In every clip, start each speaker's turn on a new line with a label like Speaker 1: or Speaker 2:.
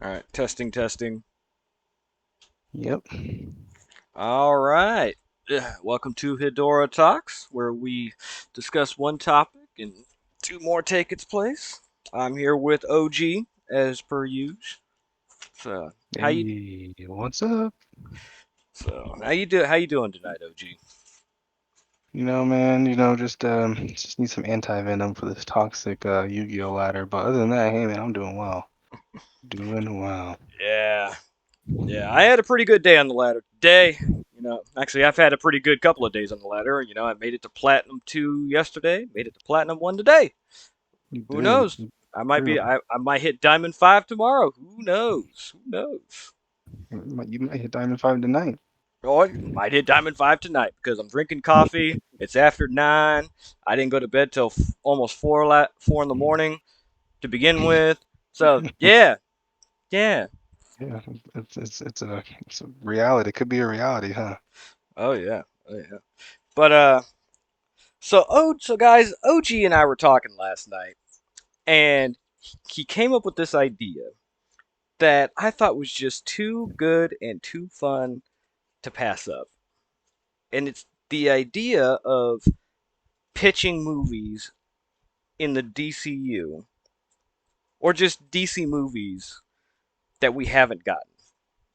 Speaker 1: All right, testing, testing.
Speaker 2: Yep.
Speaker 1: All right. Welcome to Hidora Talks, where we discuss one topic and two more take its place. I'm here with OG as per usual. So how you
Speaker 2: Hey, what's up?
Speaker 1: how you doing tonight, OG?
Speaker 2: Man, just need some anti-venom for this toxic Yu-Gi-Oh ladder. But other than that, hey man, I'm doing well. Doing well.
Speaker 1: Yeah, yeah. I had a pretty good day on the ladder today. Actually, I've had a pretty good couple of days on the ladder. I made it to Platinum 2 yesterday, made it to Platinum 1 today.
Speaker 2: You
Speaker 1: Who
Speaker 2: did.
Speaker 1: knows? I might hit Diamond 5 tomorrow. Who knows? Who knows?
Speaker 2: You might hit Diamond 5 tonight.
Speaker 1: Or might hit Diamond 5 tonight because I'm drinking coffee. It's after 9. I didn't go to bed till almost 4 in the morning to begin with. So, yeah. Yeah.
Speaker 2: Yeah, it's a reality. It could be a reality, huh?
Speaker 1: Oh yeah. Oh yeah. But so guys, OG and I were talking last night and he came up with this idea that I thought was just too good and too fun to pass up. And it's the idea of pitching movies in the DCU or just DC movies that we haven't gotten.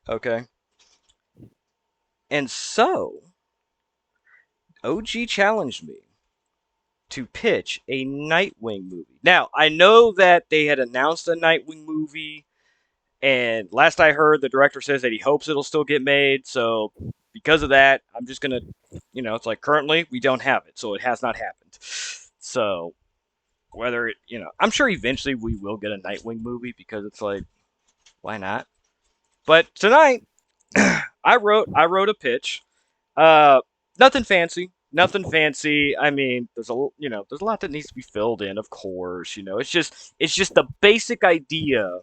Speaker 1: Okay? And so, OG challenged me to pitch a Nightwing movie. Now, I know that they had announced a Nightwing movie, and last I heard, the director says that he hopes it'll still get made. So, because of that, I'm just going to, it's like currently we don't have it. So, it has not happened. So, whether I'm sure eventually we will get a Nightwing movie because it's like, why not? But tonight, I wrote a pitch. Uh, nothing fancy, nothing fancy. I mean, there's a lot that needs to be filled in, of course. It's just the basic idea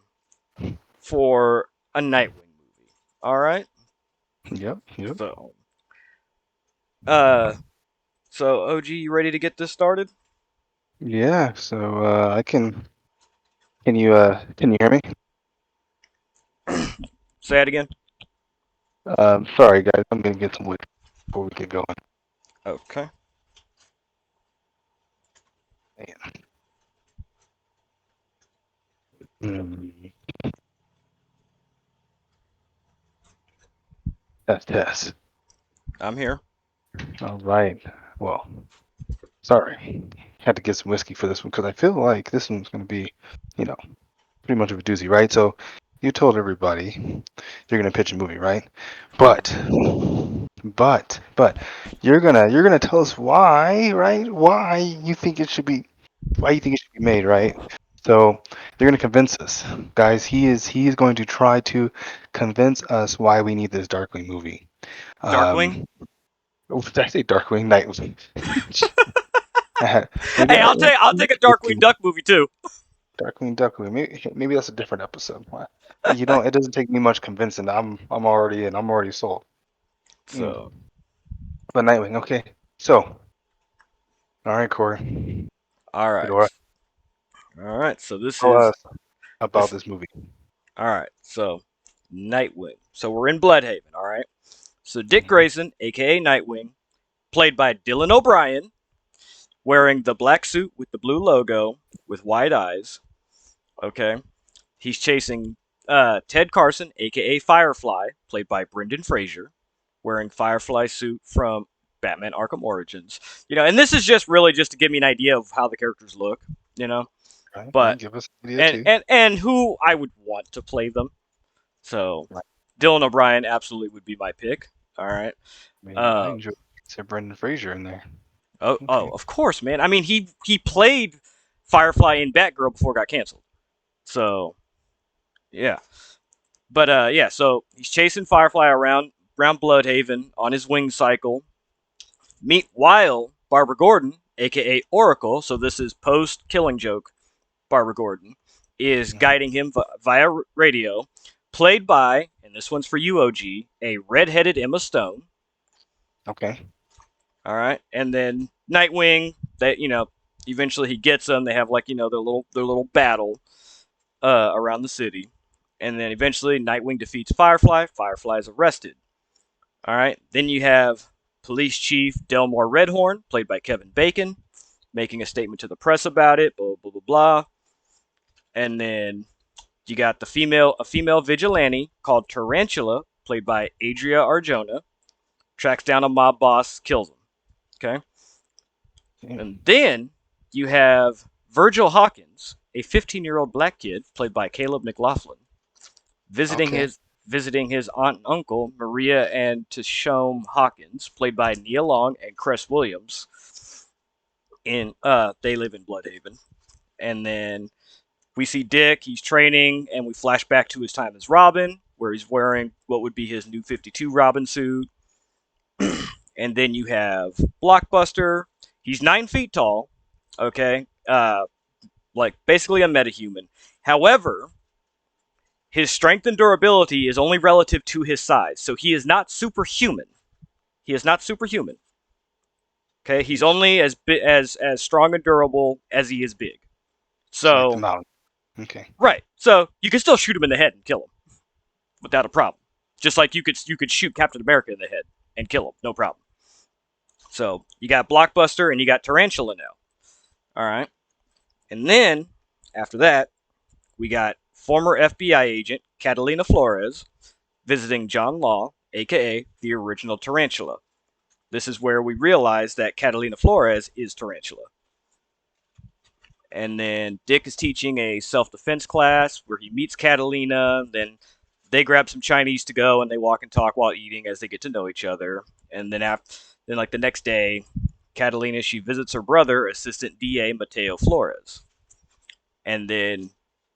Speaker 1: for a Nightwing movie. All right.
Speaker 2: Yep, yep.
Speaker 1: So, uh, so OG, you ready to get this started?
Speaker 2: Yeah, so I can you hear me?
Speaker 1: Say it again.
Speaker 2: Sorry guys, I'm gonna get some wood before we get going.
Speaker 1: Okay.
Speaker 2: Man. Test.
Speaker 1: I'm here.
Speaker 2: All right. Well, sorry. Had to get some whiskey for this one because I feel like this one's going to be, you know, pretty much of a doozy, right? So you told everybody you're going to pitch a movie, right? But, but you're gonna tell us why, right? Why you think it should be made, right? So you're gonna convince us, guys. He is going to try to convince us why we need this Darkwing movie.
Speaker 1: Darkwing.
Speaker 2: Um, oh, did I say Darkwing? Nightwing. Maybe
Speaker 1: Hey, I'll take a Darkwing Duck movie too.
Speaker 2: Darkwing. Maybe that's a different episode. It doesn't take me much convincing. I'm already in. I'm already sold.
Speaker 1: So,
Speaker 2: Mm. But Nightwing, okay. So, all right, Corey.
Speaker 1: all right,
Speaker 2: Fedora,
Speaker 1: all right. So this
Speaker 2: tell
Speaker 1: is
Speaker 2: us about
Speaker 1: this.
Speaker 2: this movie.
Speaker 1: All right. So Nightwing. So we're in Bloodhaven. All right. So Dick
Speaker 2: Mhm.
Speaker 1: Grayson, aka Nightwing, played by Dylan O'Brien, wearing the black suit with the blue logo with wide eyes. Okay. He's chasing Ted Carson, aka Firefly, played by Brendan Fraser, wearing Firefly suit from Batman Arkham Origins. And this is just really just to give me an idea of how the characters look, you know.
Speaker 2: Right,
Speaker 1: But
Speaker 2: give us an idea
Speaker 1: and
Speaker 2: too.
Speaker 1: and and who I would want to play them. So
Speaker 2: Right.
Speaker 1: Dylan O'Brien absolutely would be my pick. All right.
Speaker 2: I mean, I
Speaker 1: Uh,
Speaker 2: enjoy Sir Brendan Fraser in there.
Speaker 1: oh,
Speaker 2: Okay.
Speaker 1: of course, man. I mean, he played Firefly in Batgirl before it got canceled. So yeah. But yeah. So he's chasing Firefly around Bloodhaven on his wing cycle. Meanwhile, Barbara Gordon, aka Oracle, so this is post Killing Joke. Barbara Gordon is
Speaker 2: Mhm.
Speaker 1: guiding him via radio, played by, and this one's for you, OG, a redheaded Emma Stone.
Speaker 2: Okay.
Speaker 1: All right, and then Nightwing. That eventually he gets them. They have like their little battle around the city. And then eventually Nightwing defeats Firefly. Firefly is arrested. All right. Then you have Police Chief Delmore Redhorn, played by Kevin Bacon, making a statement to the press about it. Blah blah blah blah. And then you got a female vigilante called Tarantula, played by Adria Arjona, tracks down a mob boss, kills him. Okay. And
Speaker 2: Damn.
Speaker 1: then you have Virgil Hawkins, a 15-year-old black kid played by Caleb McLaughlin, visiting
Speaker 2: Okay.
Speaker 1: his visiting his aunt and uncle, Maria and Tishome Hawkins, played by Nia Long and Cress Williams. In they live in Bloodhaven. And then we see Dick, he's training, and we flash back to his time as Robin, where he's wearing what would be his new 52 Robin suit. And then you have Blockbuster. He's 9 feet tall, okay? Like basically a metahuman. However, his strength and durability is only relative to his size, so he is not superhuman. He is not superhuman. Okay, he's
Speaker 2: He's
Speaker 1: only as strong and durable as he is big.
Speaker 2: just like the
Speaker 1: So
Speaker 2: mountain. Okay.
Speaker 1: right, so you can still shoot him in the head and kill him without a problem. Just like you could shoot Captain America in the head and kill him, no problem. So you got Blockbuster and you got Tarantula now. All right, and then after that we got former FBI agent Catalina Flores visiting John Law, aka the original Tarantula. This is where we realize that Catalina Flores is Tarantula. And then Dick is teaching a self defense class where he meets Catalina. Then they grab some Chinese to go and they walk and talk while eating as they get to know each other. And then like the next day, Catalina she visits her brother, Assistant DA Mateo Flores. And then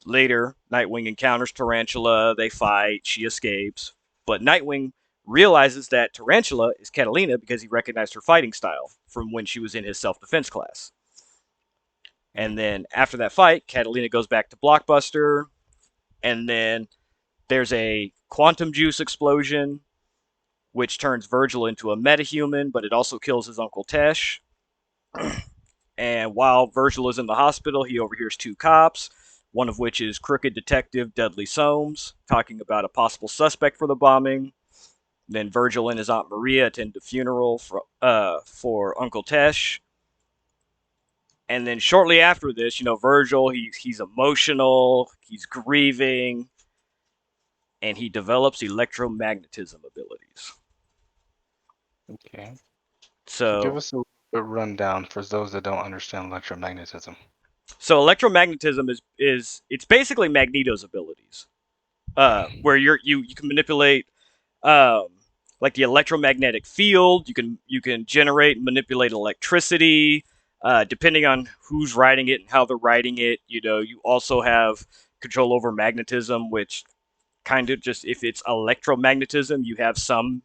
Speaker 1: later, Nightwing encounters Tarantula. They fight. She escapes. But Nightwing realizes that Tarantula is Catalina because he recognized her fighting style from when she was in his self defense class.
Speaker 2: Mm.
Speaker 1: And then after that fight, Catalina goes back to Blockbuster. And then there's a quantum juice explosion, which turns Virgil into a metahuman, but it also kills his uncle Tesh. And while Virgil is in the hospital, he overhears two cops, one of which is crooked detective Dudley Soames, talking about a possible suspect for the bombing. Then Virgil and his Aunt Maria attend the funeral for Uncle Tesh. And then shortly after this, Virgil, he's emotional, he's grieving, and he develops electromagnetism abilities.
Speaker 2: Okay. So give
Speaker 1: So,
Speaker 2: us a rundown for those that don't understand electromagnetism.
Speaker 1: so electromagnetism is it's basically Magneto's abilities,
Speaker 2: Okay.
Speaker 1: where you can manipulate um, like the electromagnetic field. You can generate and manipulate electricity, depending on who's writing it and how they're writing it. You also have control over magnetism, which kind of just if it's electromagnetism, you have some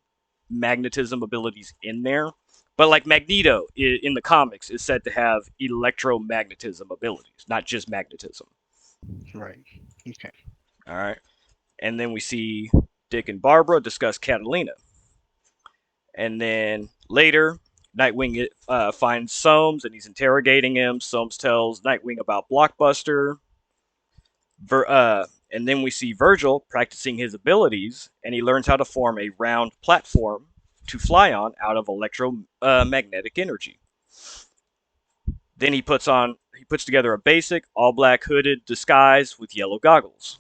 Speaker 1: magnetism abilities in there. But like Magneto in the comics is said to have electromagnetism abilities, not just magnetism.
Speaker 2: Right. Okay.
Speaker 1: All right. And then we see Dick and Barbara discuss Catalina. And then later, Nightwing finds Soames and he's interrogating him. Soames tells Nightwing about Blockbuster. And then we see Virgil practicing his abilities, and he learns how to form a round platform to fly on out of electromagnetic energy. Then he puts together a basic all black hooded disguise with yellow goggles.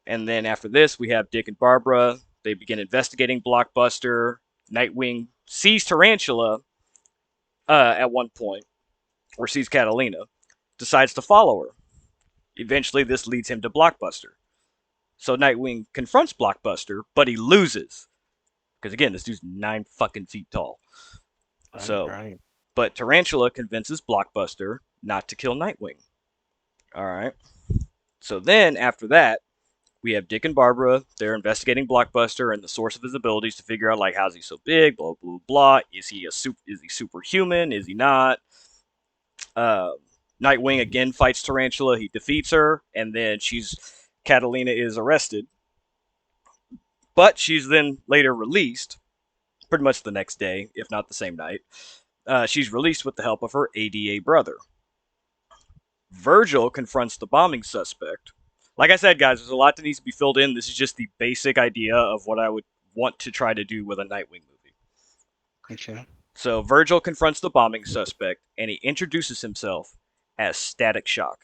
Speaker 1: And then after this, we have Dick and Barbara. They begin investigating Blockbuster. Nightwing sees Tarantula at one point, or sees Catalina, decides to follow her. Eventually, this leads him to Blockbuster. So Nightwing confronts Blockbuster, but he loses. Because again, this dude's 9 fucking feet tall.
Speaker 2: Right.
Speaker 1: So,
Speaker 2: Right.
Speaker 1: but Tarantula convinces Blockbuster not to kill Nightwing. All right. So then after that, we have Dick and Barbara. They're investigating Blockbuster and the source of his abilities to figure out like how's he so big, blah blah blah. Is he superhuman? Is he not? Uh, Nightwing again fights Tarantula. He defeats her, and then Catalina is arrested, but she's then later released, pretty much the next day, if not the same night. She's released with the help of her ADA brother. Virgil confronts the bombing suspect, Like I said, guys, there's a lot that needs to be filled in. This is just the basic idea of what I would want to try to do with a Nightwing movie.
Speaker 2: Okay.
Speaker 1: So Virgil confronts the bombing suspect, and he introduces himself as Static Shock.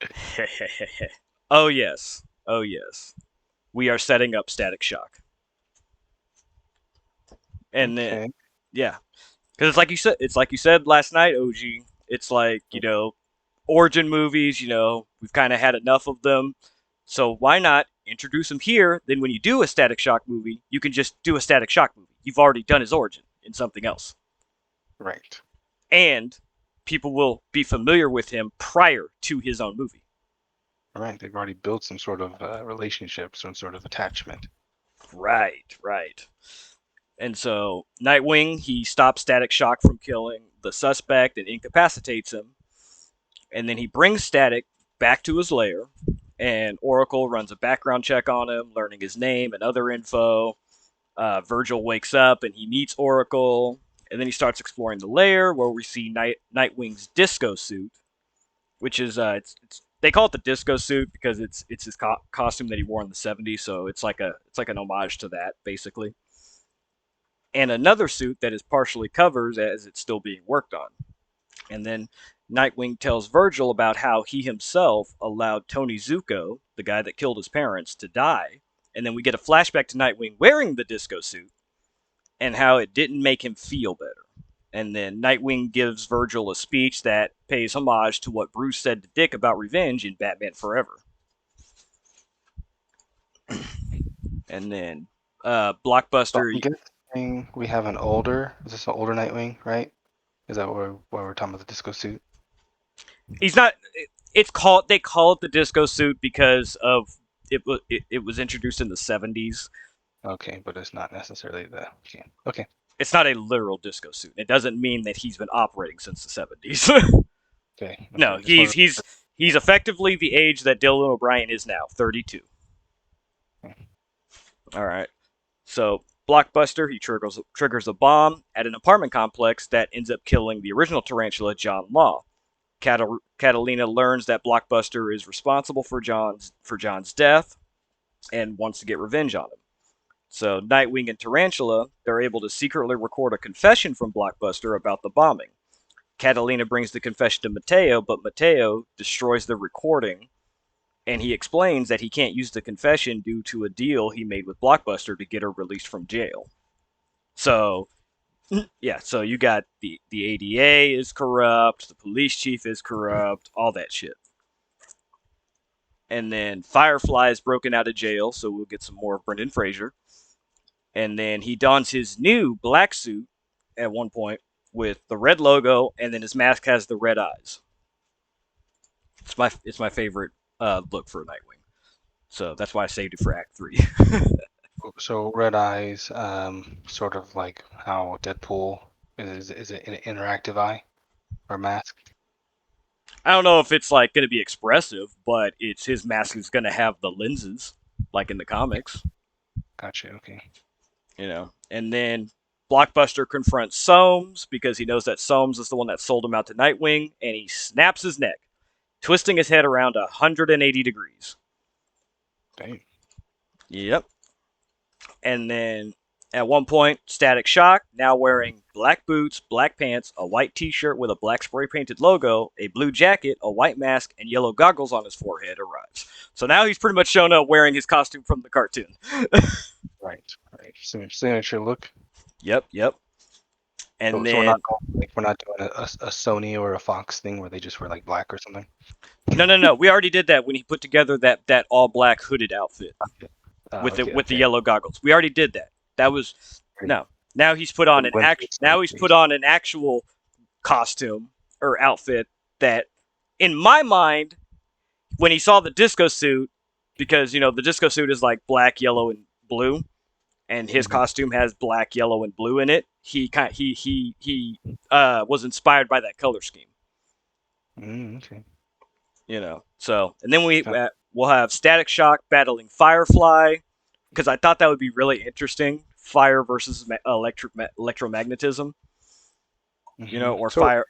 Speaker 2: Okay.
Speaker 1: Oh yes, oh yes, we are setting up Static Shock, and then
Speaker 2: Okay.
Speaker 1: yeah, because it's like you said last night, OG. It's like origin movies. We've kind of had enough of them. So why not introduce him here? Then when you do a Static Shock movie, you can just do a Static Shock movie. You've already done his origin in something else,
Speaker 2: Right.
Speaker 1: and people will be familiar with him prior to his own movie.
Speaker 2: Right. They've already built some sort of relationship, some sort of attachment.
Speaker 1: Right, right. And so Nightwing, he stops Static Shock from killing the suspect and incapacitates him. And then he brings Static back to his lair, and Oracle runs a background check on him, learning his name and other info. Virgil wakes up and he meets Oracle, and then he starts exploring the lair where we see Nightwing's disco suit, which is they call it the disco suit because it's his costume that he wore in the '70s, so it's like an homage to that basically. And another suit that is partially covered as it's still being worked on. And then Nightwing tells Virgil about how he himself allowed Tony Zuko, the guy that killed his parents, to die. And then we get a flashback to Nightwing wearing the disco suit and how it didn't make him feel better. And then Nightwing gives Virgil a speech that pays homage to what Bruce said to Dick about revenge in Batman Forever. And then
Speaker 2: So
Speaker 1: Blockbuster,
Speaker 2: I'm guessing we have an older. Is this an older Nightwing, right? Is that why we're talking about the disco suit?
Speaker 1: he's not. It's called. They call it the disco suit because of it was introduced in the '70s.
Speaker 2: Okay, but it's not necessarily the. Okay. Okay.
Speaker 1: It's not a literal disco suit. It doesn't mean that he's been operating since the '70s.
Speaker 2: Okay.
Speaker 1: No,
Speaker 2: Okay. Just wanted
Speaker 1: he's effectively the age that Dylan O'Brien is now, 32.
Speaker 2: to.
Speaker 1: All right. So Blockbuster, he triggers a bomb at an apartment complex that ends up killing the original tarantula, John Law. Catalina learns that Blockbuster is responsible for John's death and wants to get revenge on him. So Nightwing and Tarantula, they're able to secretly record a confession from Blockbuster about the bombing. Catalina brings the confession to Mateo, but Mateo destroys the recording, and he explains that he can't use the confession due to a deal he made with Blockbuster to get her released from jail. So yeah, so you got the ADA is corrupt, the police chief is corrupt, all that shit. And then Firefly is broken out of jail, so we'll get some more of Brendan Fraser. And then he dons his new black suit at one point with the red logo, and then his mask has the red eyes. It's my favorite look for Nightwing. So that's why I saved it for Act Three.
Speaker 2: So red eyes, sort of like how Deadpool is it an interactive eye or mask?
Speaker 1: I don't know if it's like going to be expressive, but it's his mask is going to have the lenses, like in the comics.
Speaker 2: Gotcha. Okay.
Speaker 1: And then Blockbuster confronts Soames because he knows that Soames is the one that sold him out to Nightwing, and he snaps his neck, twisting his head around 180 degrees.
Speaker 2: Dang.
Speaker 1: Yep. And then at one point, Static Shock, now wearing black boots, black pants, a white t-shirt with a black spray painted logo, a blue jacket, a white mask, and yellow goggles on his forehead, arrives. So now he's pretty much shown up wearing his costume from the cartoon.
Speaker 2: Right. Right. Signature look.
Speaker 1: Yep, yep.
Speaker 2: So,
Speaker 1: And
Speaker 2: so we're not
Speaker 1: then
Speaker 2: going, like we're not doing a Sony or a Fox thing where they just wear like black or something.
Speaker 1: no, no, no. We already did that when he put together that all black hooded outfit
Speaker 2: Okay.
Speaker 1: with the
Speaker 2: Okay.
Speaker 1: with the
Speaker 2: Okay.
Speaker 1: yellow goggles. We already did that. That was
Speaker 2: Great.
Speaker 1: no. Now he's put on an
Speaker 2: When
Speaker 1: act. Now he's put on an actual costume or outfit that, in my mind, when he saw the disco suit, because the disco suit is like black, yellow, and blue, and his
Speaker 2: Mhm.
Speaker 1: costume has black, yellow, and blue in it. He was inspired by that color scheme.
Speaker 2: Okay.
Speaker 1: So and then
Speaker 2: Okay.
Speaker 1: we'll have Static Shock battling Firefly because I thought that would be really interesting. Fire versus electromagnetism,
Speaker 2: Mhm.
Speaker 1: or
Speaker 2: So
Speaker 1: fire.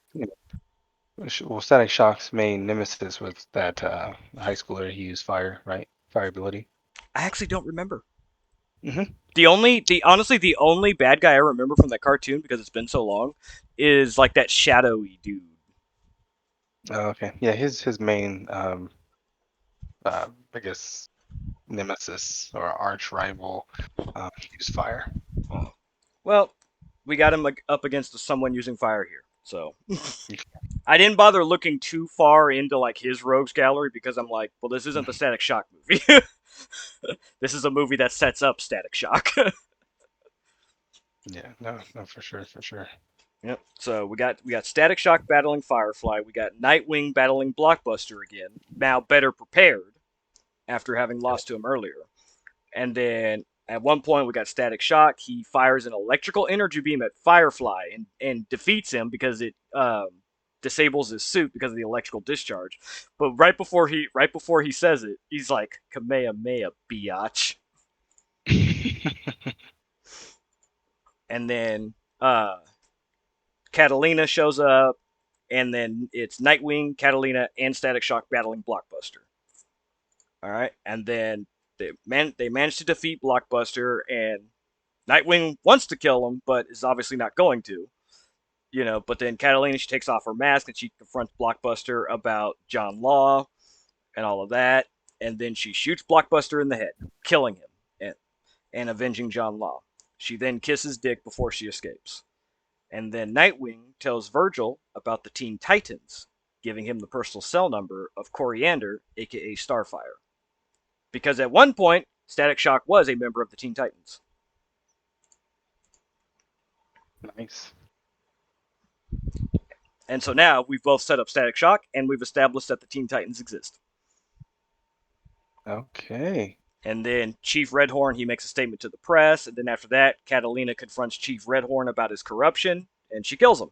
Speaker 2: Well, Static Shock's main nemesis was that high schooler. He used fire, right? Fire ability.
Speaker 1: I actually don't remember.
Speaker 2: Hmm.
Speaker 1: The honestly the only bad guy I remember from that cartoon because it's been so long is like that shadowy dude.
Speaker 2: Oh, okay. Yeah, his main I guess nemesis or arch rival he used fire.
Speaker 1: Oh. Well, we got him like, up against someone using fire here, so I didn't bother looking too far into like his rogues gallery because I'm like, well, this isn't the Static Shock movie. This is a movie that sets up Static Shock.
Speaker 2: Yeah, no, no, for sure, for sure.
Speaker 1: Yep. So we got Static Shock battling Firefly. We got Nightwing battling Blockbuster again. Now better prepared after having lost to him earlier. And then at one point we got Static Shock. He fires an electrical energy beam at Firefly and defeats him because it disables his suit because of the electrical discharge. But right before he says it, he's like Kamehameha biatch. And then Catalina shows up, and then it's Nightwing, Catalina, and Static Shock battling Blockbuster. All right, and then they manage to defeat Blockbuster, and Nightwing wants to kill him, but is obviously not going to. But then Catalina, she takes off her mask and she confronts Blockbuster about John Law and all of that, and then she shoots Blockbuster in the head, killing him and avenging John Law. She then kisses Dick before she escapes. And then Nightwing tells Virgil about the Teen Titans, giving him the personal cell number of Coriander, aka Starfire. Because at one point, Static Shock was a member of the Teen Titans.
Speaker 2: Nice.
Speaker 1: And so now we've both set up Static Shock and we've established that the Teen Titans exist.
Speaker 2: Okay.
Speaker 1: And then Chief Redhorn, he makes a statement to the press. And then after that, Catalina confronts Chief Redhorn about his corruption and she kills him.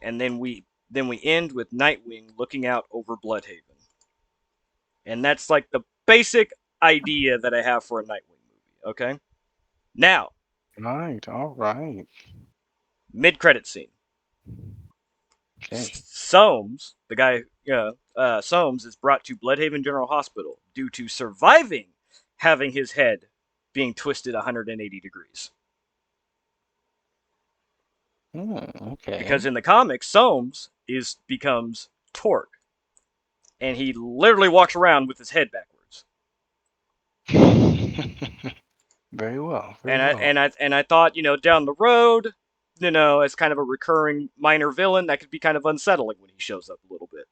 Speaker 1: And then we end with Nightwing looking out over Bloodhaven. And that's like the basic idea that I have for a Nightwing movie. Okay. Now,
Speaker 2: Right. All right.
Speaker 1: mid-credit scene.
Speaker 2: Okay.
Speaker 1: Soames, the guy, Soames is brought to Bloodhaven General Hospital due to surviving having his head being twisted 180 degrees. Because
Speaker 2: Okay.
Speaker 1: in the comics, Soames becomes Torque, and he literally walks around with his head backwards.
Speaker 2: Very well. Very
Speaker 1: And I
Speaker 2: well.
Speaker 1: and I and I thought, down the road, as kind of a recurring minor villain, that could be kind of unsettling when he shows up a little bit.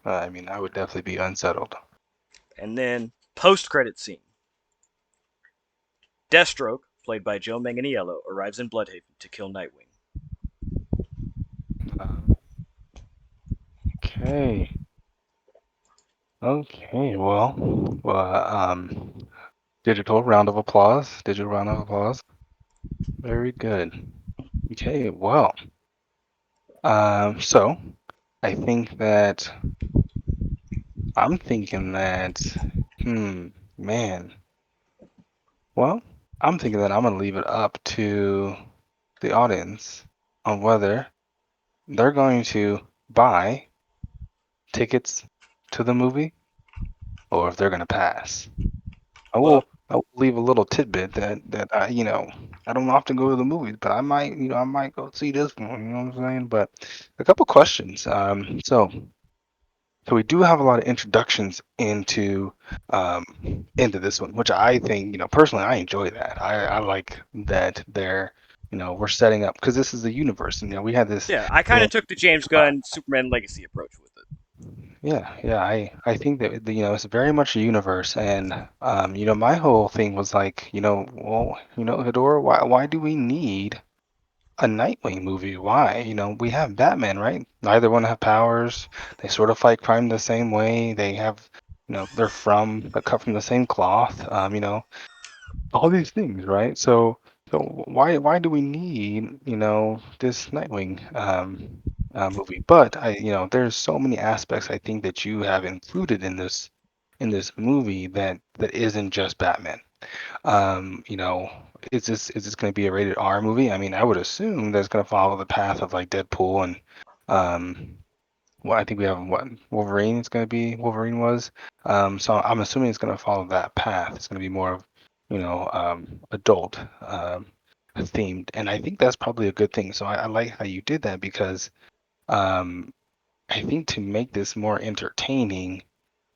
Speaker 2: I mean, I would definitely be unsettled.
Speaker 1: And then post-credit scene. Deathstroke, played by Joe Manganiello, arrives in Bloodhaven to kill Nightwing.
Speaker 2: Uh, okay. Okay. Digital round of applause. Digital round of applause. Very good. Okay. Well, so I think that I'm thinking that, man. Well, I'm thinking that I'm gonna leave it up to the audience on whether they're going to buy tickets to the movie or if they're gonna pass.
Speaker 1: Well,
Speaker 2: I will leave a little tidbit that I don't often go to the movies, but I might go see this one. You know what I'm saying? But a couple questions. So we do have a lot of introductions into this one, which I think, personally, I enjoy that. I like that we're setting up because this is a universe, and we had this.
Speaker 1: yeah, I
Speaker 2: We
Speaker 1: kind
Speaker 2: had,
Speaker 1: of took the James Gunn Superman Legacy approach with it.
Speaker 2: yeah. I think that it's very much a universe, and my whole thing was like, well, Hedora, why do we need a Nightwing movie? Why? We have Batman, right? Neither one have powers. They sort of fight crime the same way. They have, they're cut from the same cloth. All these things, right? So why do we need, this Nightwing movie? But there's so many aspects I think that you have included in this movie that isn't just Batman. Is this going to be a rated R movie? I mean, I would assume that it's going to follow the path of like Deadpool and Um, well, I think we have what Wolverine is going to be. Wolverine was. So I'm assuming it's going to follow that path. It's going to be more of, adult themed, and I think that's probably a good thing. So I like how you did that because um, I think to make this more entertaining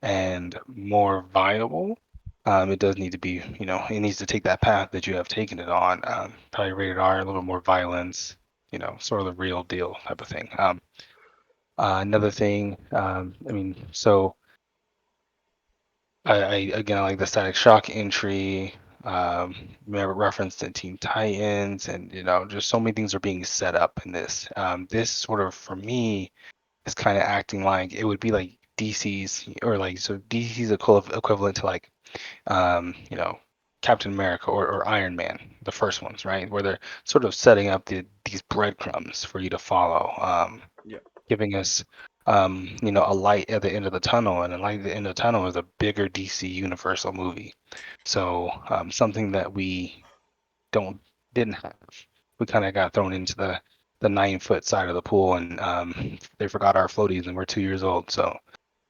Speaker 2: and more viable, it does need to be, it needs to take that path that you have taken it on. Probably rated R, a little more violence, sort of the real deal type of thing. Another thing, so I like the Static Shock entry. Remember reference to Teen Titans, and just so many things are being set up in this. This sort of for me is kind of acting like it would be like DC's or like so DC's equivalent to like Captain America or Iron Man, the first ones, right? Where they're sort of setting up these breadcrumbs for you to follow,
Speaker 1: Yeah.
Speaker 2: giving us, a light at the end of the tunnel, and the light at the end of the tunnel is a bigger DC Universal movie. So something that we don't didn't have, we kind of got thrown into the 9 foot side of the pool, and they forgot our floaties, and we're 2 years old. So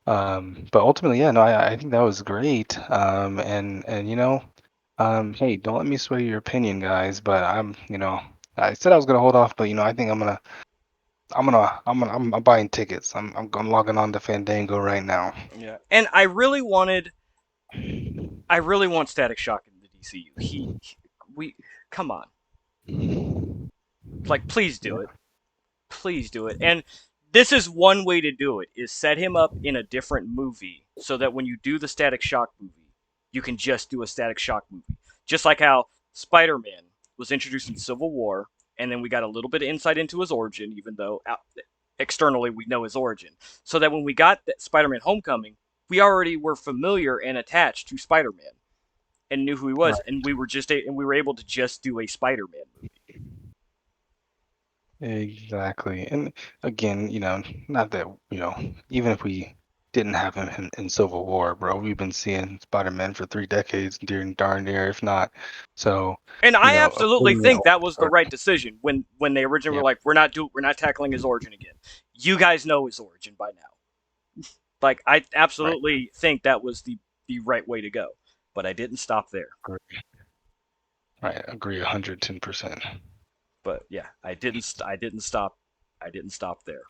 Speaker 2: but ultimately, yeah, no, I think that was great. And hey, don't let me sway your opinion, guys. But I said I was gonna hold off, but I think I'm buying tickets. I'm going logging on to Fandango right now.
Speaker 1: Yeah. And I really want Static Shock in the DCU. We come on. Like please do
Speaker 2: Yeah,
Speaker 1: it. Please do it. And this is one way to do it is set him up in a different movie so that when you do the Static Shock movie, you can just do a Static Shock movie. Just like how Spider-Man was introduced in Civil War and then we got a little bit of insight into his origin even though externally we know his origin. So that when we got Spider-Man Homecoming, we already were familiar and attached to Spider-Man and knew who he was
Speaker 2: right.
Speaker 1: and we were able to just do a Spider-Man movie.
Speaker 2: Exactly. And again, not that, even if we didn't have him in Civil War, bro, we've been seeing Spider-Man for 3 decades, during darn near, if not. So,
Speaker 1: And I absolutely
Speaker 2: putting it
Speaker 1: think
Speaker 2: all
Speaker 1: that was the
Speaker 2: together.
Speaker 1: right decision when they originally were
Speaker 2: Yep.
Speaker 1: like, we're not tackling his origin again. You guys know his origin by now. Like I
Speaker 2: Right.
Speaker 1: absolutely think that was the right way to go. But I didn't stop there.
Speaker 2: Agree. Right. Agree 110%.
Speaker 1: But yeah, I didn't stop there.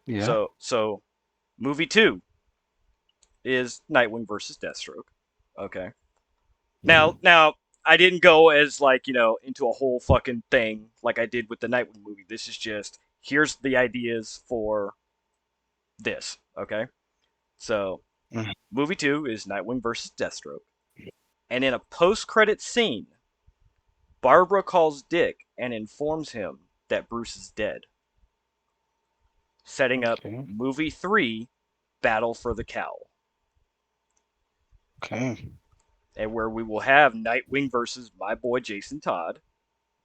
Speaker 2: Yeah.
Speaker 1: So movie 2 is Nightwing versus Deathstroke. Okay. Now I didn't go as like, into a whole fucking thing like I did with the Nightwing movie. This is just here's the ideas for this, okay? So,
Speaker 2: Mhm.
Speaker 1: movie 2 is Nightwing versus Deathstroke. And in a post-credit scene, Barbara calls Dick and informs him that Bruce is dead, setting up
Speaker 2: Okay.
Speaker 1: movie 3, Battle for the Cowl,
Speaker 2: Okay.
Speaker 1: and where we will have Nightwing versus my boy Jason Todd.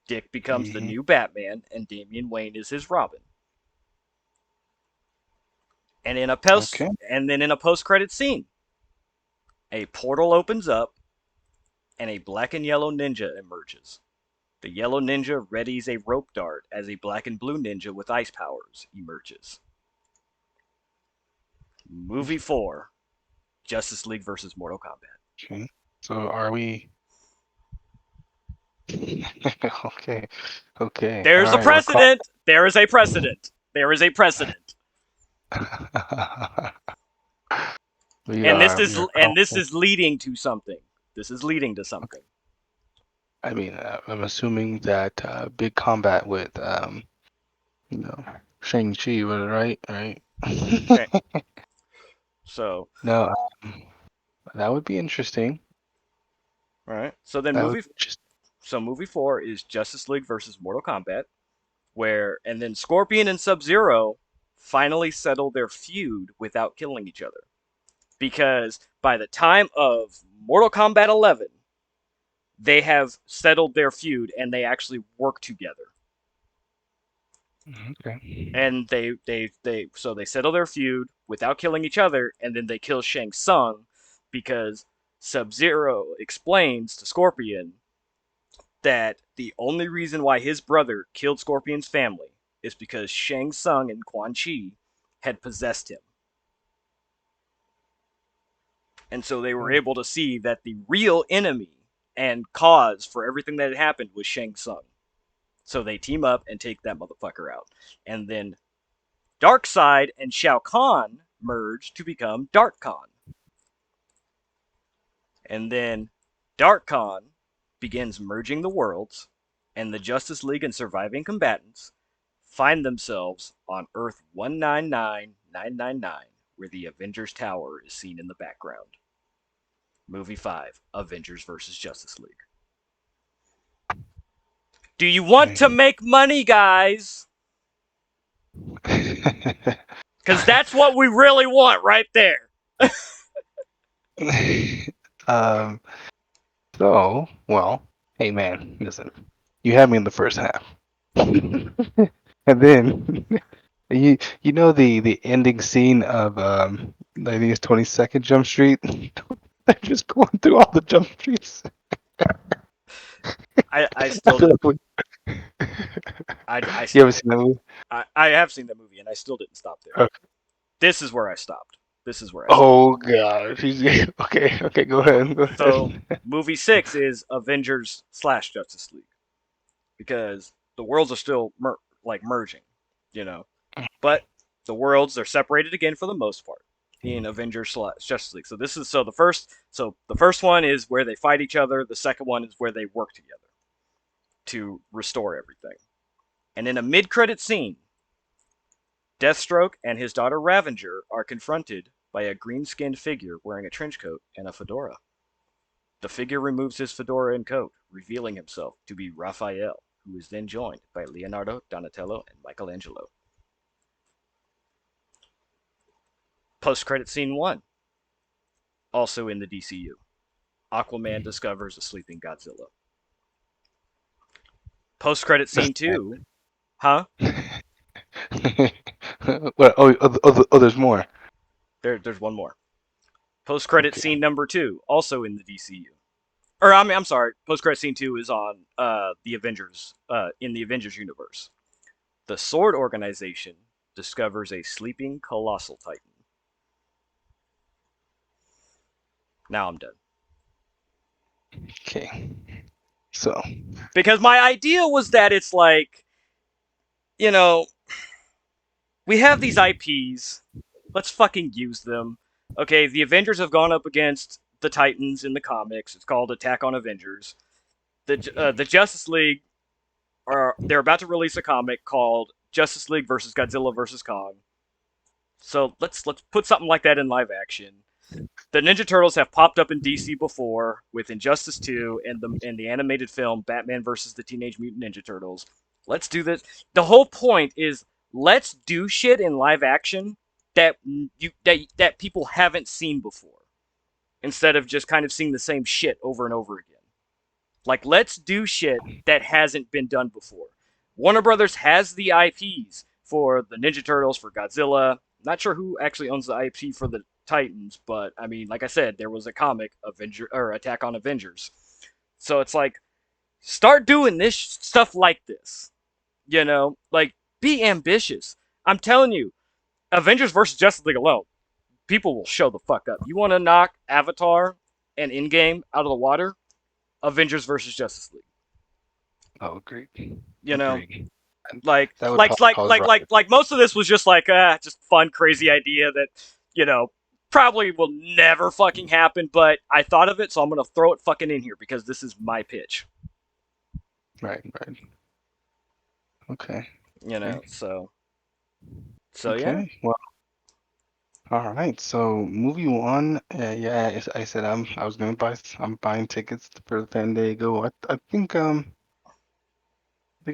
Speaker 1: Dick becomes the
Speaker 2: Hmm.
Speaker 1: new Batman, and Damian Wayne is his Robin.
Speaker 2: Okay.
Speaker 1: And then in a post-credit scene, a portal opens up and a black and yellow ninja emerges. The yellow ninja readies a rope dart as a black and blue ninja with ice powers emerges. Movie 4, Justice League versus Mortal Kombat.
Speaker 2: Okay. So are we? Okay. Okay. All
Speaker 1: There's a
Speaker 2: right. We're clock.
Speaker 1: precedent. There is a precedent. There is a precedent.
Speaker 2: We are
Speaker 1: And this
Speaker 2: clock.
Speaker 1: is leading to something. This is leading to something.
Speaker 2: I mean, I'm assuming that big combat with you know, Shang-Chi was right, right?
Speaker 1: Okay. So,
Speaker 2: No, that would be interesting.
Speaker 1: all right. So then
Speaker 2: That would be just
Speaker 1: movie 4 is Justice League versus Mortal Kombat, where and then Scorpion and Sub-Zero finally settle their feud without killing each other. Because by the time of Mortal Kombat 11, they have settled their feud and they actually work together.
Speaker 2: okay.
Speaker 1: And they settle their feud without killing each other, and then they kill Shang Tsung because Sub Zero explains to Scorpion that the only reason why his brother killed Scorpion's family is because Shang Tsung and Quan Chi had possessed him. And so they were
Speaker 2: Oh,
Speaker 1: able to see that the real enemy and cause for everything that had happened was Shang Tsung. So they team up and take that motherfucker out. And then Darkseid and Shao Kahn merge to become Dark Khan. And then Dark Khan begins merging the worlds, and the Justice League and surviving combatants find themselves on Earth 199999, where the Avengers Tower is seen in the background. Movie 5, Avengers vs. Justice League. Do you want to
Speaker 2: okay.
Speaker 1: make money, guys? Because that's what we really want right there.
Speaker 2: um, well, hey man, listen, you had me in the first half. And then you know the ending scene of I think it's 22nd Jump Street. They're just going through all the jump streets.
Speaker 1: I
Speaker 2: I
Speaker 1: still
Speaker 2: feel
Speaker 1: didn't.
Speaker 2: like we,
Speaker 1: I
Speaker 2: you ever seen that movie?
Speaker 1: I have seen that movie and I still didn't stop there.
Speaker 2: Okay.
Speaker 1: This is where I stopped. This is where I stopped.
Speaker 2: Oh gosh. Okay, okay, go ahead, go
Speaker 1: So
Speaker 2: ahead.
Speaker 1: movie 6 is Avengers slash Justice League because the worlds are still like merging, you know, but the worlds are separated again for the most part in Avengers slash Justice League. So the first one is where they fight each other. The second one is where they work together to restore everything. And in a mid-credit scene, Deathstroke and his daughter Ravenger are confronted by a green-skinned figure wearing a trench coat and a fedora. The figure removes his fedora and coat, revealing himself to be Raphael, who is then joined by Leonardo, Donatello, and Michelangelo. Post-credit scene 1, also in the DCU. Aquaman discovers a sleeping Godzilla. Post-credit
Speaker 2: That's
Speaker 1: scene 2, huh?
Speaker 2: what? There's more.
Speaker 1: There's one more. Post-credit
Speaker 2: Okay.
Speaker 1: scene number 2, also in the DCU. Or I'm sorry. Post-credit scene 2 is on the Avengers in the Avengers universe. The Sword Organization discovers a sleeping colossal titan. Now I'm done.
Speaker 2: Okay. So,
Speaker 1: Because my idea was that it's like, you know, we have these IPs. Let's fucking use them. Okay, the Avengers have gone up against the Titans in the comics. It's called Attack on Avengers. The Justice League they're about to release a comic called Justice League versus Godzilla versus Kong. So let's put something like that in live action. The Ninja Turtles have popped up in DC before with Injustice 2 and the animated film Batman versus the Teenage Mutant Ninja Turtles. Let's do this. The whole point is let's do shit in live action that people haven't seen before instead of just kind of seeing the same shit over and over again. Like let's do shit that hasn't been done before. Warner Brothers has the IPs for the Ninja Turtles, for Godzilla. Not sure who actually owns the IP for the Titans, but I mean, like I said, there was a comic Avenger or Attack on Avengers. So it's like start doing this stuff like this. Like be ambitious. I'm telling you, Avengers versus Justice League alone, people will show the fuck up. You want to knock Avatar and Endgame out of the water? Avengers versus Justice League.
Speaker 2: oh, agreed.
Speaker 1: You know,
Speaker 2: Agreed. And
Speaker 1: like
Speaker 2: that would
Speaker 1: like
Speaker 2: probably
Speaker 1: like
Speaker 2: cause
Speaker 1: like like
Speaker 2: riots.
Speaker 1: like most of this was just like just fun crazy idea that you know probably will never fucking happen, but I thought of it, so I'm gonna throw it fucking in here because this is my pitch.
Speaker 2: Right, right. Okay.
Speaker 1: You
Speaker 2: Okay.
Speaker 1: know, so yeah.
Speaker 2: Okay. Well, all right. So movie one, yeah, I said I was gonna I'm buying tickets for the Fandango. I think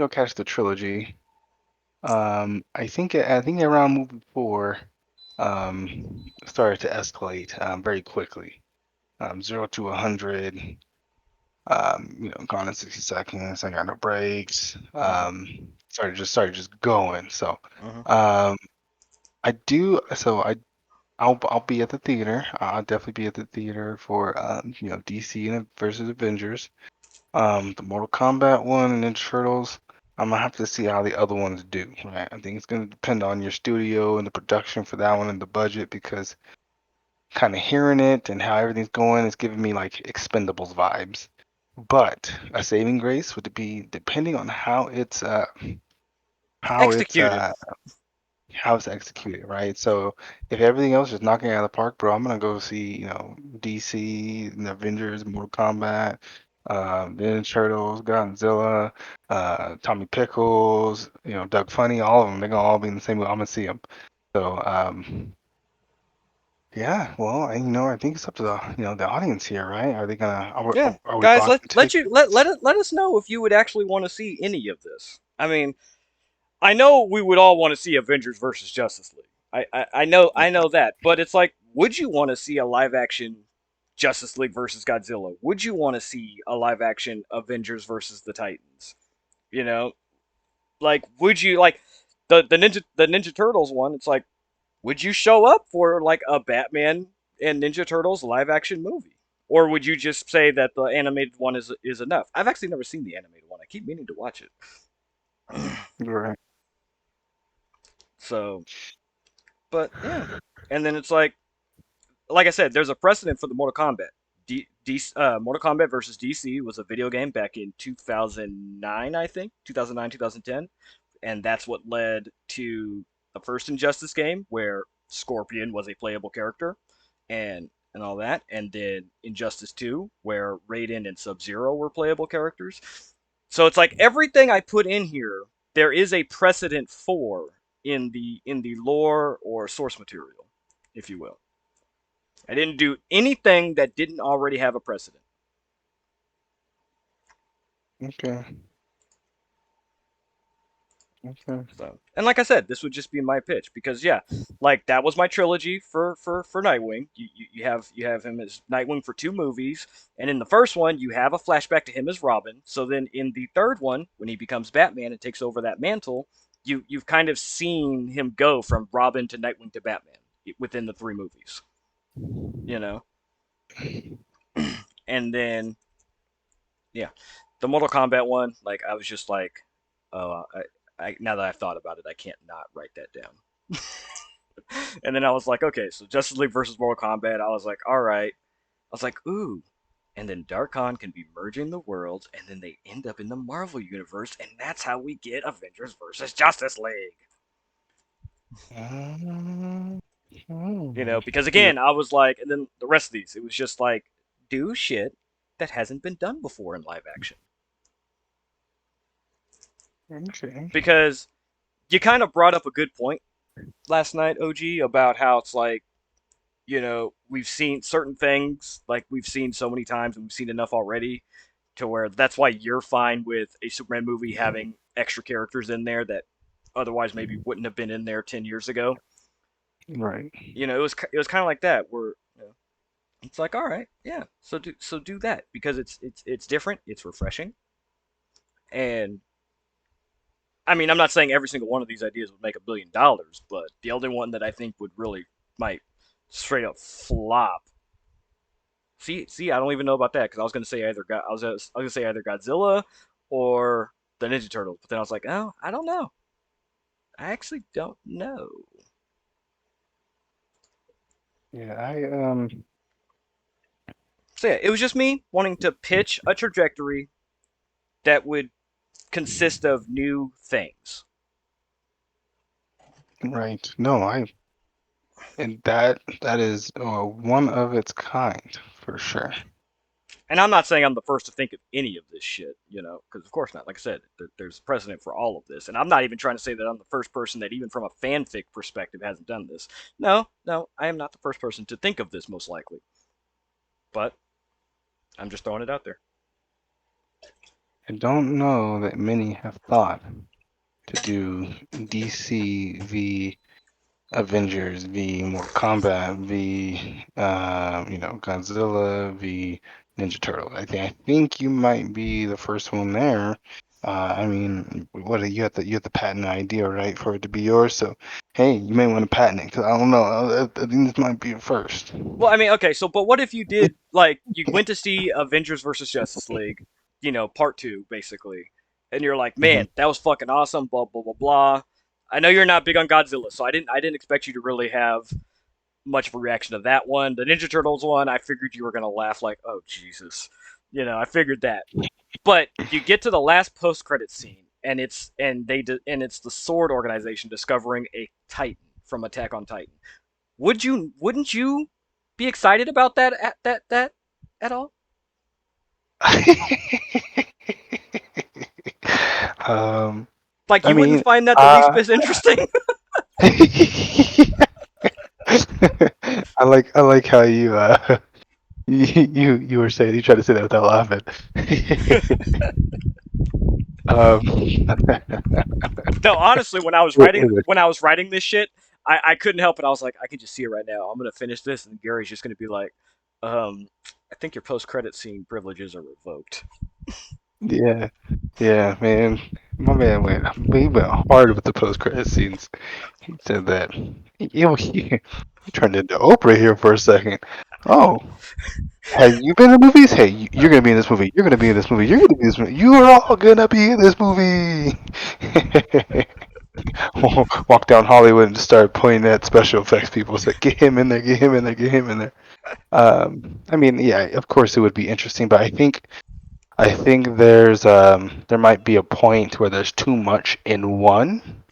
Speaker 2: I'll catch the trilogy. I think around movie four, started to escalate very quickly. 0 to 100. Gone in 60 seconds. I got no breaks.
Speaker 1: Hmm.
Speaker 2: Started just going. So,
Speaker 1: Hmm.
Speaker 2: um, I do. So I'll be at the theater. I'll definitely be at the theater for DC and versus Avengers. The Mortal Kombat one and Ninja Turtles. I'm gonna have to see how the other ones do, right? I think it's gonna depend on your studio and the production for that one and the budget because kind of hearing it and how everything's going is giving me like Expendables vibes. But a saving grace would be depending on how it's
Speaker 1: Executed.
Speaker 2: uh how it's executed, right? So if everything else is knocking it out of the park, bro, I'm gonna go see, DC, and Avengers, Mortal Kombat, Ninja Turtles, Godzilla, Tommy Pickles, Doug Funny, all of them. They're gonna all be in the same movie. I'm gonna see them. So yeah, well, I think it's up to the audience here, right? Are they gonna
Speaker 1: Yeah,
Speaker 2: are we
Speaker 1: guys,
Speaker 2: buying
Speaker 1: let us know if you would actually want to see any of this. I mean, I know we would all want to see Avengers versus Justice League. I know that, but it's like, would you want to see a live action Justice League versus Godzilla? Would you want to see a live action Avengers versus the Titans? You know, like, would you like the Ninja Turtles one? It's like, would you show up for like a Batman and Ninja Turtles live action movie? Or would you just say that the animated one is enough? I've actually never seen the animated one. I keep meaning to watch it.
Speaker 2: right?
Speaker 1: So, but yeah. And then it's like I said, there's a precedent for the Mortal Kombat. Mortal Kombat versus DC was a video game back in 2009, I think, 2009, 2010, and that's what led to the first Injustice game, where Scorpion was a playable character, and all that, and then Injustice 2, where Raiden and Sub Zero were playable characters. So it's like everything I put in here, there is a precedent for in the lore or source material, if you will. I didn't do anything that didn't already have a precedent.
Speaker 2: Okay, okay.
Speaker 1: So, and like I said, this would just be my pitch because yeah, like that was my trilogy for Nightwing. You have him as Nightwing for two movies, and in the first one you have a flashback to him as Robin. So then in the third one, when he becomes Batman and takes over that mantle, you've kind of seen him go from Robin to Nightwing to Batman within the three movies. You know, and then yeah, the Mortal Kombat one, like I was just like, oh, now that I've thought about it, I can't not write that down. And then I was like, okay, so Justice League versus Mortal Kombat. I was like, all right. I was like, ooh. And then Darkon can be merging the worlds, and then they end up in the Marvel universe, and that's how we get Avengers versus Justice League.
Speaker 2: Um, hmm.
Speaker 1: Because
Speaker 2: Yeah,
Speaker 1: again, I was like, and then the rest of these, it was just like, do shit that hasn't been done before in live action.
Speaker 2: okay.
Speaker 1: Because you kind of brought up a good point last night, OG, about how it's like, we've seen certain things like we've seen so many times and we've seen enough already to where that's why you're fine with a Superman movie having extra characters in there that otherwise maybe wouldn't have been in there 10 years ago.
Speaker 2: Right.
Speaker 1: It was kind of like that where it's like, all right, yeah, so do that because it's different, it's refreshing, and I mean, I'm not saying every single one of these ideas would make $1 billion, but the only one that I think would really might straight up flop. See, I don't even know about that because I was gonna say I was gonna say either Godzilla or the Ninja Turtles, but then I was like, oh, I don't know. I actually don't know.
Speaker 2: Yeah, I.
Speaker 1: So yeah, it was just me wanting to pitch a trajectory that would consist of new things.
Speaker 2: Right. No, and that is one of its kind for sure.
Speaker 1: And I'm not saying I'm the first to think of any of this shit, because of course not. Like I said, there's precedent for all of this, and I'm not even trying to say that I'm the first person that, even from a fanfic perspective, hasn't done this. No, no, I am not the first person to think of this, most likely. But I'm just throwing it out there.
Speaker 2: I don't know that many have thought to do DC v Avengers v Mortal Kombat v Godzilla v Ninja Turtle. I think you might be the first one there. I mean, you have the patent idea, right, for it to be yours. So hey, you may want to patent it because I don't know. I think this might be a first.
Speaker 1: Well, I mean, okay, so but what if you did like you went to see Avengers versus Justice League, part two, basically, and you're like,
Speaker 2: Hmm.
Speaker 1: man, that was fucking awesome. Blah blah blah blah. I know you're not big on Godzilla, so I didn't expect you to really have much of a reaction to that one. The Ninja Turtles one, I figured you were gonna laugh like, oh Jesus, I figured that. But you get to the last post credit scene, and it's the Sword organization discovering a Titan from Attack on Titan. Wouldn't you be excited about that at all?
Speaker 2: um,
Speaker 1: Like
Speaker 2: I
Speaker 1: you wouldn't
Speaker 2: mean,
Speaker 1: find that the least bit interesting?
Speaker 2: I like how you were saying you tried to say that without laughing. um,
Speaker 1: No, honestly, when I was
Speaker 2: it,
Speaker 1: writing
Speaker 2: it,
Speaker 1: when I was writing this shit, I couldn't help it. I was like, I can just see it right now. I'm gonna finish this, and Gary's just gonna be like, I think your post credit scene privileges are revoked.
Speaker 2: yeah, yeah, man. My man he went hard with the post credit scenes. He said that he turned into Oprah here for a second. Oh, have you been in movies? Hey, you're gonna be in this movie. You're gonna be in this movie. You're gonna be in this movie. You are all gonna be in this movie. Walk down Hollywood and just start pointing at special effects people. It's like, get him in there, get him in there, get him in there. I mean, yeah, of course it would be interesting, but I think there might be a point where there's too much in one.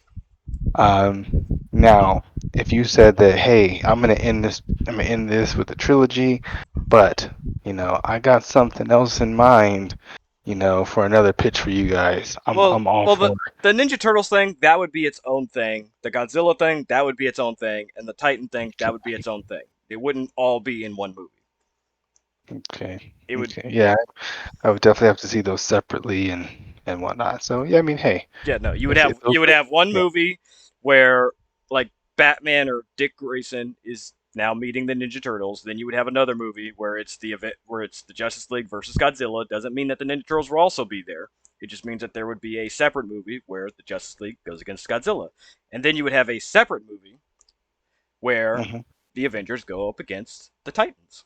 Speaker 2: Now, if you said that, hey, I'm gonna end this with a trilogy, but I got something else in mind, for another pitch for you guys. I'm
Speaker 1: Well,
Speaker 2: I'm all
Speaker 1: well,
Speaker 2: for
Speaker 1: the Ninja Turtles thing that would be its own thing. The Godzilla thing that would be its own thing, and the Titan thing that would be
Speaker 2: it.
Speaker 1: its own thing. It wouldn't all be in one movie.
Speaker 2: Okay,
Speaker 1: It would
Speaker 2: okay, yeah, I would definitely have to see those separately and whatnot. So yeah, I mean, hey,
Speaker 1: Yeah, no, you would
Speaker 2: if
Speaker 1: have
Speaker 2: those
Speaker 1: you would
Speaker 2: are,
Speaker 1: have one
Speaker 2: yeah,
Speaker 1: movie where like Batman or Dick Grayson is now meeting the Ninja Turtles. Then you would have another movie where it's the event where it's the Justice League versus Godzilla. Doesn't mean that the Ninja Turtles will also be there. It just means that there would be a separate movie where the Justice League goes against Godzilla, and then you would have a separate movie where
Speaker 2: hmm,
Speaker 1: the Avengers go up against the Titans.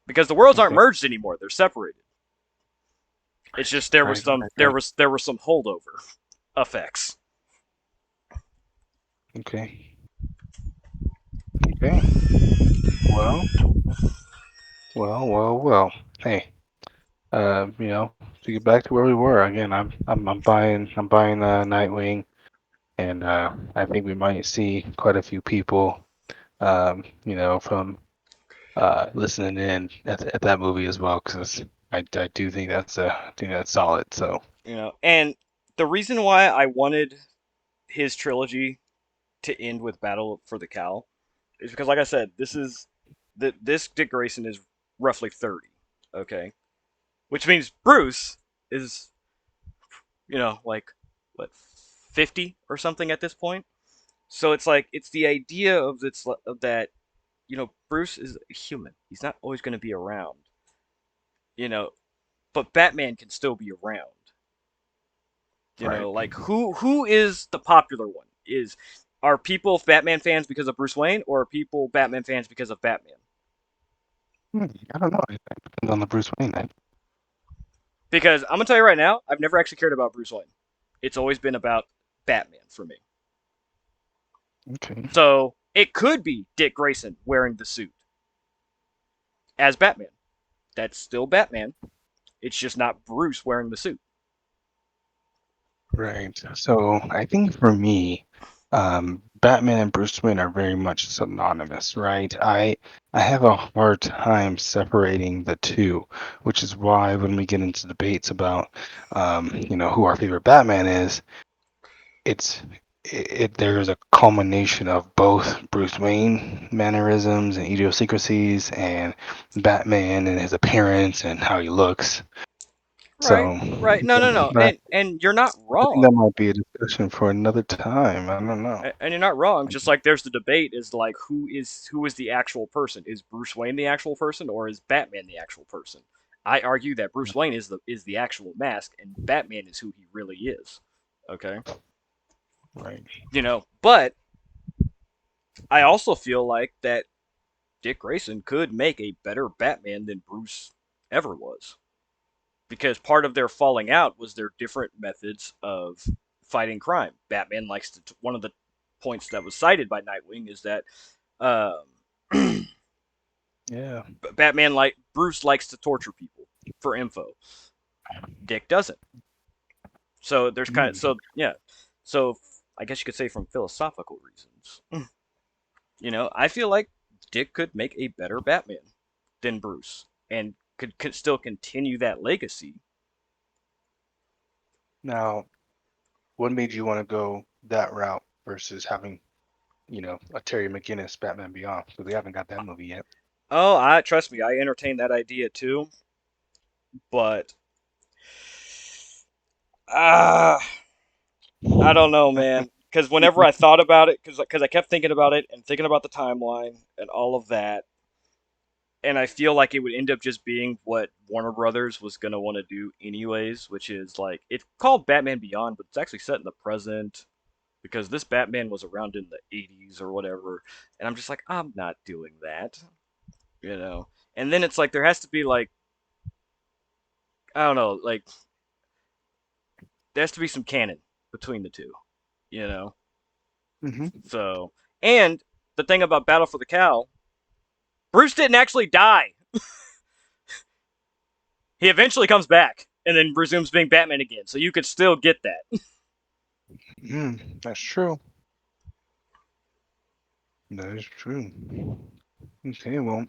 Speaker 1: Because the worlds aren't
Speaker 2: okay,
Speaker 1: merged anymore; they're separated. It's just there was
Speaker 2: right,
Speaker 1: some
Speaker 2: right, right,
Speaker 1: there was some holdover effects.
Speaker 2: okay, okay. Well, well. Hey, to get back to where we were again, I'm buying Nightwing, and I think we might see quite a few people, from listening in at that movie as well, because I do think that's solid. So,
Speaker 1: And the reason why I wanted his trilogy to end with Battle for the Cow is because, like I said, this Dick Grayson is roughly 30, okay, which means Bruce is like what 50 or something at this point. So it's like it's the idea of that Bruce is a human. He's not always going to be around, you know, but Batman can still be around.
Speaker 2: right.
Speaker 1: Like who is the popular one? Are people Batman fans because of Bruce Wayne, or are people Batman fans because of Batman?
Speaker 2: I don't know. It depends on the Bruce Wayne then.
Speaker 1: Because I'm gonna tell you right now, I've never actually cared about Bruce Wayne. It's always been about Batman for me.
Speaker 2: Okay.
Speaker 1: So it could be Dick Grayson wearing the suit as Batman. That's still Batman. It's just not Bruce wearing the suit.
Speaker 2: Right. So I think for me, Batman and Bruce Wayne are very much synonymous, right? I have a hard time separating the two, which is why when we get into debates about, who our favorite Batman is, it's there's a culmination of both Bruce Wayne mannerisms and idiosyncrasies and Batman and his appearance and how he looks.
Speaker 1: Right,
Speaker 2: So,
Speaker 1: right. No, no, no.
Speaker 2: but
Speaker 1: And you're not
Speaker 2: I think that
Speaker 1: wrong.
Speaker 2: might be a discussion for another time. I don't know.
Speaker 1: And you're not wrong. Just like there's the debate is like who is the actual person? Is Bruce Wayne the actual person, or is Batman the actual person? I argue that Bruce Wayne is the actual mask, and Batman is who he really is. Okay,
Speaker 2: Right.
Speaker 1: but I also feel like that Dick Grayson could make a better Batman than Bruce ever was. because part of their falling out was their different methods of fighting crime. Batman likes to one of the points that was cited by Nightwing is that um,
Speaker 2: Yeah.
Speaker 1: Batman like Bruce likes to torture people for info. Dick doesn't. So there's kind of
Speaker 2: Mm.
Speaker 1: so yeah. So I guess you could say from philosophical reasons. I feel like Dick could make a better Batman than Bruce and could still continue that legacy.
Speaker 2: Now, what made you want to go that route versus having, a Terry McGinnis Batman Beyond? So they haven't got that movie yet.
Speaker 1: Oh, I trust me, I entertained that idea too, but ah, I don't know, man. Because whenever I thought about it, because I kept thinking about it and thinking about the timeline and all of that, and I feel like it would end up just being what Warner Brothers was gonna want to do anyways, which is like it's called Batman Beyond, but it's actually set in the present because this Batman was around in the 80s or whatever, and I'm just like, I'm not doing that, you know. And then it's like there has to be like I don't know, like there has to be some canon between the two, you know.
Speaker 2: Hmm.
Speaker 1: So, and the thing about Battle for the Cow, Bruce didn't actually die. He eventually comes back and then resumes being Batman again. So you could still get that.
Speaker 2: That's true. That is true. Okay, well,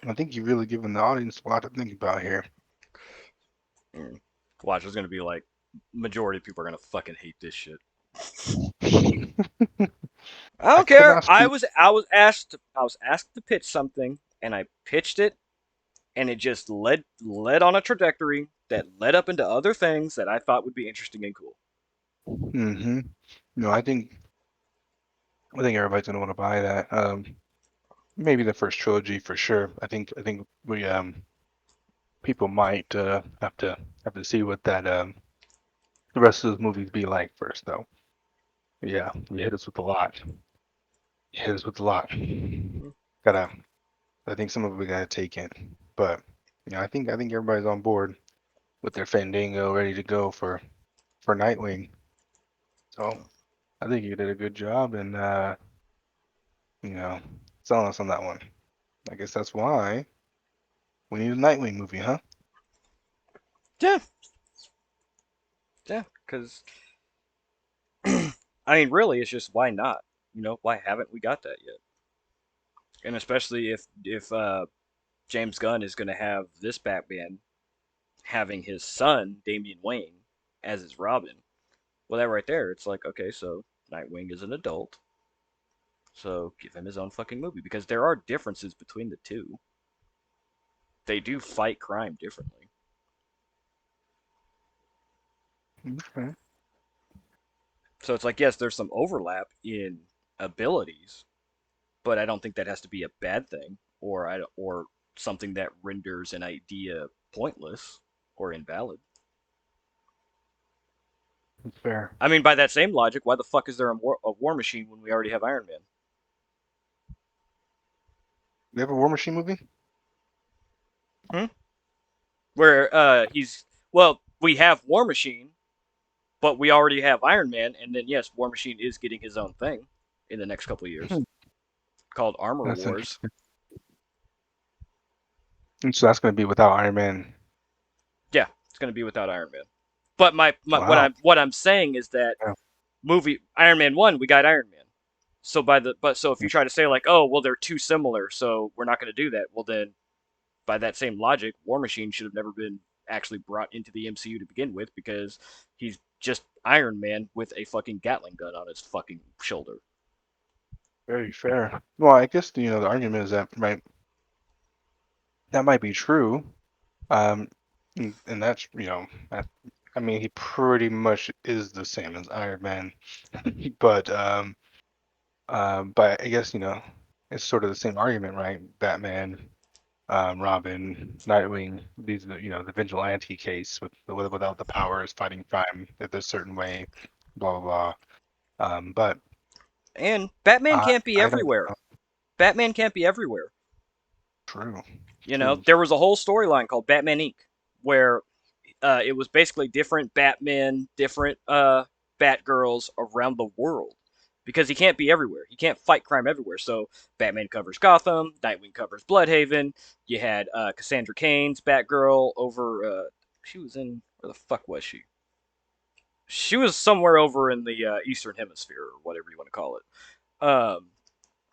Speaker 2: I think you've really given the audience a lot to think about here.
Speaker 1: Watch, there's gonna be like majority of people are gonna fucking hate this shit. I
Speaker 2: I
Speaker 1: don't care.
Speaker 2: cannot speak.
Speaker 1: I was asked to pitch something and I pitched it and it just led on a trajectory that led up into other things that I thought would be interesting and cool.
Speaker 2: Hmm. No, I think everybody's gonna want to buy that. Maybe the first trilogy for sure. I think we people might have to see what that the rest of those movies be like first though. Yeah, you hit us with a lot. You hit us with a lot. Gotta I think some of it we gotta take in. But I think everybody's on board with their Fandango ready to go for Nightwing. So I think you did a good job and you know, selling us on that one. I guess that's why we need a Nightwing movie, huh?
Speaker 1: Yeah, yeah, because I mean, really, it's just why not? Why haven't we got that yet? And especially if James Gunn is going to have this Batman having his son Damian Wayne as his Robin. Well, that right there, it's like okay, so Nightwing is an adult, so give him his own fucking movie because there are differences between the two. They do fight crime differently.
Speaker 2: Okay.
Speaker 1: So it's like yes, there's some overlap in abilities, but I don't think that has to be a bad thing or something that renders an idea pointless or invalid.
Speaker 2: That's fair.
Speaker 1: I mean, by that same logic, why the fuck is there a War Machine when we already have Iron Man?
Speaker 2: We have a War Machine movie?
Speaker 1: Hmm? Where he's well, we have War Machine, but we already have Iron Man, and then yes, War Machine is getting his own thing in the next couple of years
Speaker 2: Hmm,
Speaker 1: called Armor
Speaker 2: that's
Speaker 1: Wars.
Speaker 2: interesting. And so that's going to be without Iron Man.
Speaker 1: Yeah, it's gonna be without Iron Man. But my
Speaker 2: Wow.
Speaker 1: what I'm saying is that
Speaker 2: Yeah.
Speaker 1: movie Iron Man 1, we got Iron Man. So if you try to say like, oh well, they're too similar, so we're not going to do that. Well then, by that same logic, War Machine should have never been actually brought into the MCU to begin with because he's just Iron Man with a fucking Gatling gun on his fucking shoulder.
Speaker 2: Very fair. Well, I guess the argument is that that might be true. Um, and that's I mean he pretty much is the same as Iron Man, but but I guess it's sort of the same argument, right? Batman, Robin, Nightwing. These are the vigilante case without the powers, fighting crime a certain way, blah blah blah. But
Speaker 1: And Batman
Speaker 2: I
Speaker 1: can't be
Speaker 2: I don't
Speaker 1: everywhere.
Speaker 2: know.
Speaker 1: Batman can't be everywhere.
Speaker 2: True,
Speaker 1: You know,
Speaker 2: true.
Speaker 1: there was a whole storyline called Batman Inc. where it was basically different Batmen, different Batgirls around the world because he can't be everywhere. He can't fight crime everywhere. So Batman covers Gotham, Nightwing covers Bloodhaven. You had Cassandra Cain's Batgirl over. She was in where the fuck was she? She was somewhere over in the Eastern Hemisphere or whatever you want to call it. Um,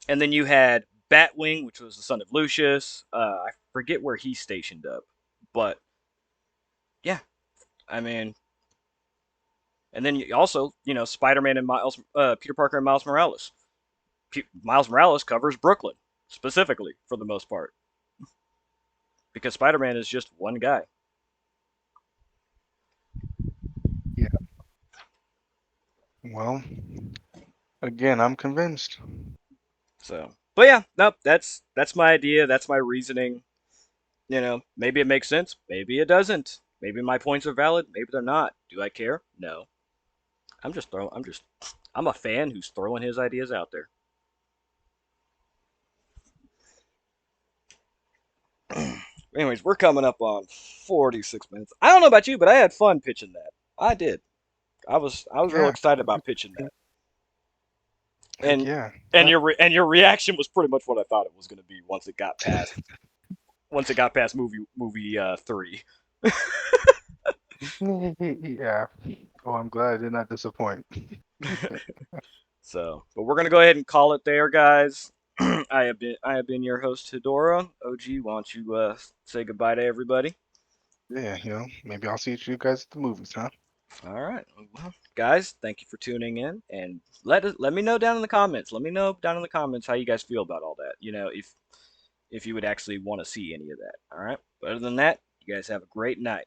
Speaker 1: and then you had Batwing, which was the son of Lucius. I forget where he's stationed up, but yeah, I mean, and then you also, Spider-Man and Peter Parker and Miles Morales. Miles Morales covers Brooklyn specifically for the most part because Spider-Man is just one guy.
Speaker 2: Yeah. Well, again, I'm convinced.
Speaker 1: So, but yeah, nope, that's my idea. That's my reasoning. Maybe it makes sense. Maybe it doesn't. Maybe my points are valid. Maybe they're not. Do I care? No. I'm just throwing. I'm a fan who's throwing his ideas out there. Anyways, we're coming up on 46 minutes. I don't know about you, but I had fun pitching that. I did. I was real
Speaker 2: Yeah.
Speaker 1: excited about pitching that.
Speaker 2: Heck
Speaker 1: And
Speaker 2: yeah.
Speaker 1: your reaction was pretty much what I thought it was going to be once it got past movie 3.
Speaker 2: Yeah. Oh, I'm glad I did not disappoint.
Speaker 1: So, but we're gonna go ahead and call it there, guys. I have been your host Hedora. OG, why don't you say goodbye to everybody?
Speaker 2: Yeah, maybe I'll see you guys at the movies, huh?
Speaker 1: All right, well, guys, thank you for tuning in, and let me know down in the comments. Let me know down in the comments how you guys feel about all that. If you would actually want to see any of that. All right. But other than that, you guys have a great night.